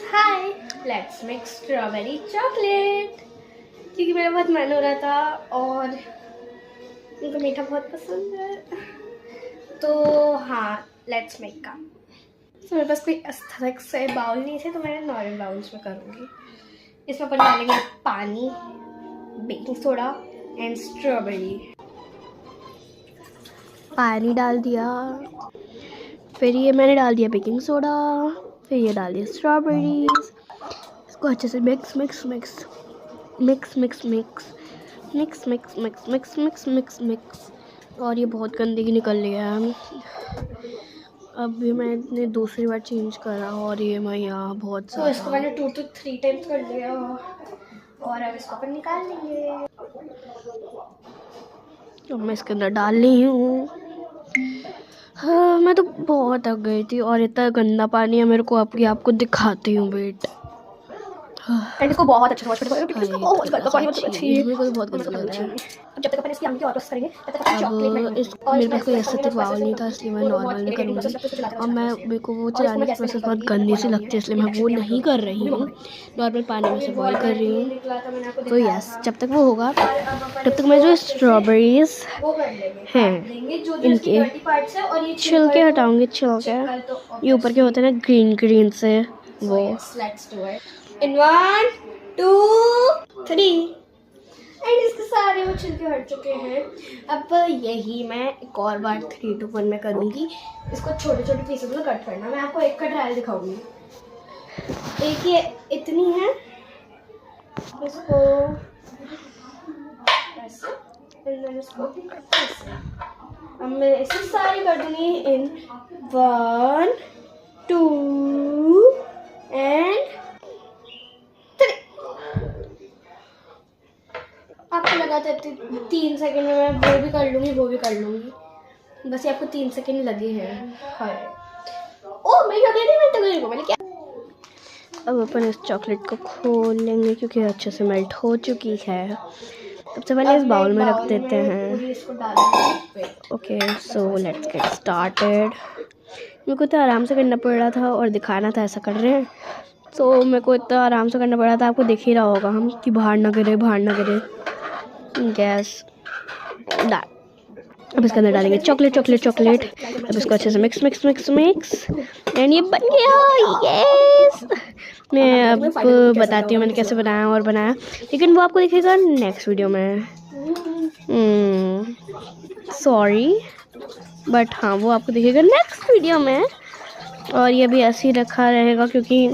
Hi, let's make strawberry chocolate. क्योंकि मेरा बहुत मन हो रहा था और उनको मीठा बहुत पसंद है, तो हाँ लेट्स मेक का। तो मेरे पास कोई एस्थेटिक से बाउल नहीं थे, तो मैं नॉर्मल बाउल्स में करूँगी। इसमें अपन डालेंगे पानी, बेकिंग सोडा एंड स्ट्रॉबेरी। पानी डाल दिया, फिर ये मैंने डाल दिया बेकिंग सोडा, फिर ये डाल दिया स्ट्रॉबेरीज। इसको अच्छे से mix mix mix mix mix mix mix mix mix mix mix mix mix. और ये बहुत गंदगी निकल गया है। अब भी मैंने दूसरी बार चेंज करा और ये मैं यहाँ बहुत सारा, तो इसको मैंने 2 to 3 टाइम्स कर लिया और अब इसको अपन निकाल लेंगे। अब मैं इसके अंदर डाल रही हूँ। हाँ, मैं तो बहुत थक गई थी और इतना गंदा पानी है मेरे को आपको दिखाती हूँ वेट। एंड इसको बहुत अच्छे से वॉश करना है, इसको बहुत गंदा पानी होता है, मेरे को बहुत गंदा लग रहा है। अब जब तक अपन इसकी आगे और प्रोसेस करेंगे तब तक अपन चॉकलेट मेरे पास कोई एस्थेटिक बाउल नहीं था, इसलिए मैं नॉर्मल में करूँगी। और मेरे को वो चलाने की प्रोसेस बहुत गंदी सी लगती है, इसलिए मैं वो नहीं कर रही हूँ। नॉर्मल पानी में से बॉईल कर रही हूँ। तो यस, जब तक वो होगा तब तक मैं जो स्ट्रॉबेरीज हैं इनके छिलके हटाऊँगी। छिलके ये ऊपर के होते हैं ना ग्रीन ग्रीन से, वो। In 1 2 3 एंड इसके सारे वो छिलके हट चुके हैं। अब यही मैं एक और बार 3 to 1 में करूँगी। इसको छोटे छोटे पीसेस में कट करना। मैं आपको एक का ट्रायल दिखाऊंगी। एक ये इतनी है, इसको ऐसे, इसको ऐसे। अब मैं इसे सारी कर दूँगी इन 1 2 एंड आपको लगा था 3 सेकंड में मैं वो भी कर लूँगी, बस ये आपको 3 सेकंड लगे हैं। हाय ओ मेरी लगे नहीं, मैंने क्या। अब अपन इस चॉकलेट को खोल लेंगे क्योंकि अच्छे से मेल्ट हो चुकी है। सबसे पहले इस बाउल में रख देते हैं। Okay, so let's get started. मेरे को इतना आराम से करना पड़ रहा था और दिखाना था ऐसा कर रहे हैं, तो मेरे को इतना आराम से करना पड़ रहा था। आपको दिख ही रहा होगा हम कि बाहर ना गिरे गैस डाल। अब इसके अंदर डालेंगे चॉकलेट। अब इसको अच्छे से मिक्स एंड ये बन गया। यस, मैं अब बताती हूँ मैंने कैसे बनाया, लेकिन वो आपको दिखेगा नेक्स्ट वीडियो में। सॉरी बट हाँ, वो आपको दिखेगा नेक्स्ट वीडियो में। और ये भी ऐसे ही रखा रहेगा क्योंकि